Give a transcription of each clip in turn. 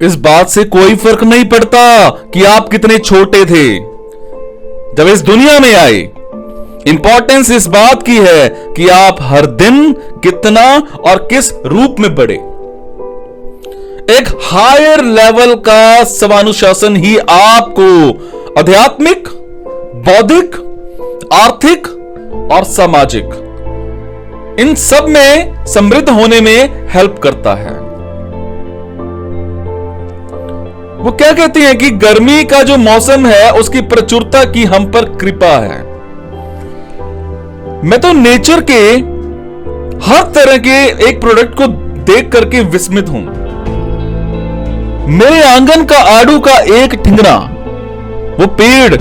इस बात से कोई फर्क नहीं पड़ता कि आप कितने छोटे थे जब इस दुनिया में आए। इंपॉर्टेंस इस बात की है कि आप हर दिन कितना और किस रूप में बढ़े। एक हायर लेवल का स्वानुशासन ही आपको आध्यात्मिक, बौद्धिक, आर्थिक और सामाजिक इन सब में समृद्ध होने में हेल्प करता है। वो क्या कहती हैं कि गर्मी का जो मौसम है उसकी प्रचुरता की हम पर कृपा है। मैं तो नेचर के हर तरह के एक प्रोडक्ट को देख करके विस्मित हूं। मेरे आंगन का आड़ू का एक ठिंगना, वो पेड़,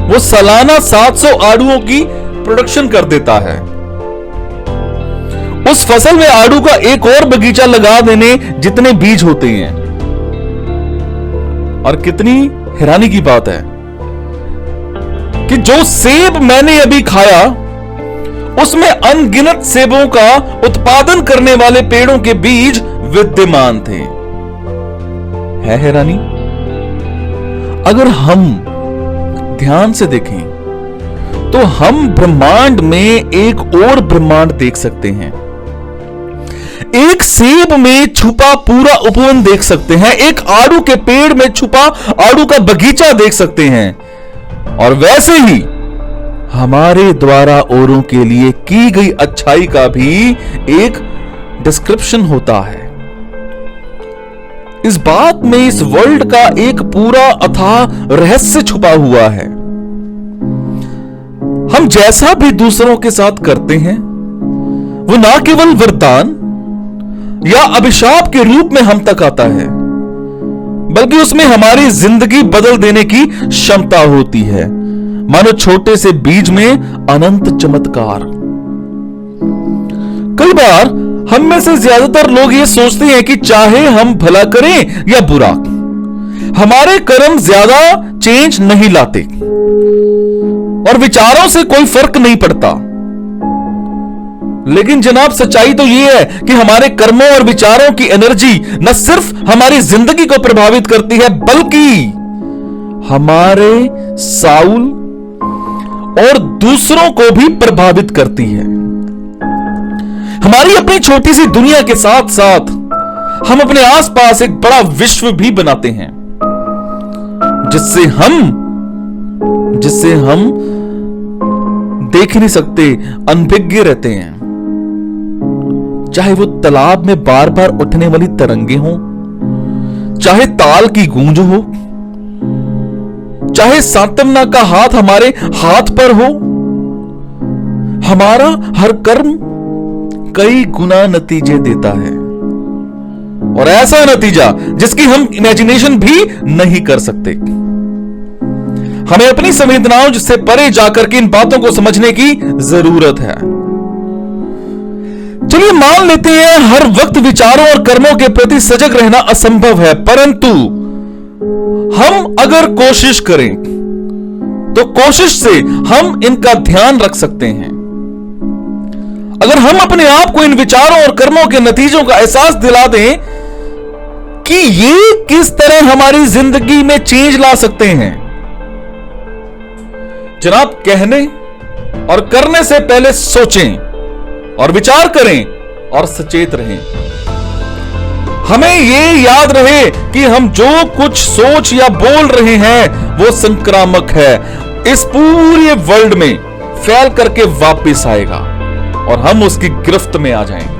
वो सालाना 700 आड़ुओं की प्रोडक्शन कर देता है। उस फसल में आड़ू का एक और बगीचा लगा देने जितने बीज होते हैं। और कितनी हैरानी की बात है कि जो सेब मैंने अभी खाया उसमें अनगिनत सेबों का उत्पादन करने वाले पेड़ों के बीज विद्यमान थे। है हैरानी। अगर हम ध्यान से देखें तो हम ब्रह्मांड में एक और ब्रह्मांड देख सकते हैं। एक सेब में छुपा पूरा उपवन देख सकते हैं। एक आड़ू के पेड़ में छुपा आड़ू का बगीचा देख सकते हैं। और वैसे ही हमारे द्वारा औरों के लिए की गई अच्छाई का भी एक डिस्क्रिप्शन होता है। इस बात में इस वर्ल्ड का एक पूरा अथाह रहस्य छुपा हुआ है। हम जैसा भी दूसरों के साथ करते हैं वो ना केवल वरदान या अभिशाप के रूप में हम तक आता है, बल्कि उसमें हमारी जिंदगी बदल देने की क्षमता होती है। मानो छोटे से बीज में अनंत चमत्कार। कई बार हम में से ज्यादातर लोग ये सोचते हैं कि चाहे हम भला करें या बुरा, हमारे कर्म ज्यादा चेंज नहीं लाते और विचारों से कोई फर्क नहीं पड़ता। लेकिन जनाब, सच्चाई तो यह है कि हमारे कर्मों और विचारों की एनर्जी न सिर्फ हमारी जिंदगी को प्रभावित करती है, बल्कि हमारे साउल और दूसरों को भी प्रभावित करती है। हमारी अपनी छोटी सी दुनिया के साथ साथ हम अपने आसपास एक बड़ा विश्व भी बनाते हैं, जिससे हम देख नहीं सकते, अनभिज्ञ रहते हैं। चाहे वो तालाब में बार बार उठने वाली तरंगे हों, चाहे ताल की गूंज हो, चाहे सांत्वना का हाथ हमारे हाथ पर हो, हमारा हर कर्म कई गुना नतीजे देता है। और ऐसा नतीजा जिसकी हम इमेजिनेशन भी नहीं कर सकते। हमें अपनी संवेदनाओं से परे जाकर के इन बातों को समझने की जरूरत है। चलिए मान लेते हैं हर वक्त विचारों और कर्मों के प्रति सजग रहना असंभव है, परंतु हम अगर कोशिश करें तो कोशिश से हम इनका ध्यान रख सकते हैं। अगर हम अपने आप को इन विचारों और कर्मों के नतीजों का एहसास दिला दें कि ये किस तरह हमारी जिंदगी में चेंज ला सकते हैं। जनाब, कहने और करने से पहले सोचें और विचार करें और सचेत रहें। हमें यह याद रहे कि हम जो कुछ सोच या बोल रहे हैं वो संक्रामक है, इस पूरे वर्ल्ड में फैल करके वापस आएगा और हम उसकी गिरफ्त में आ जाएंगे।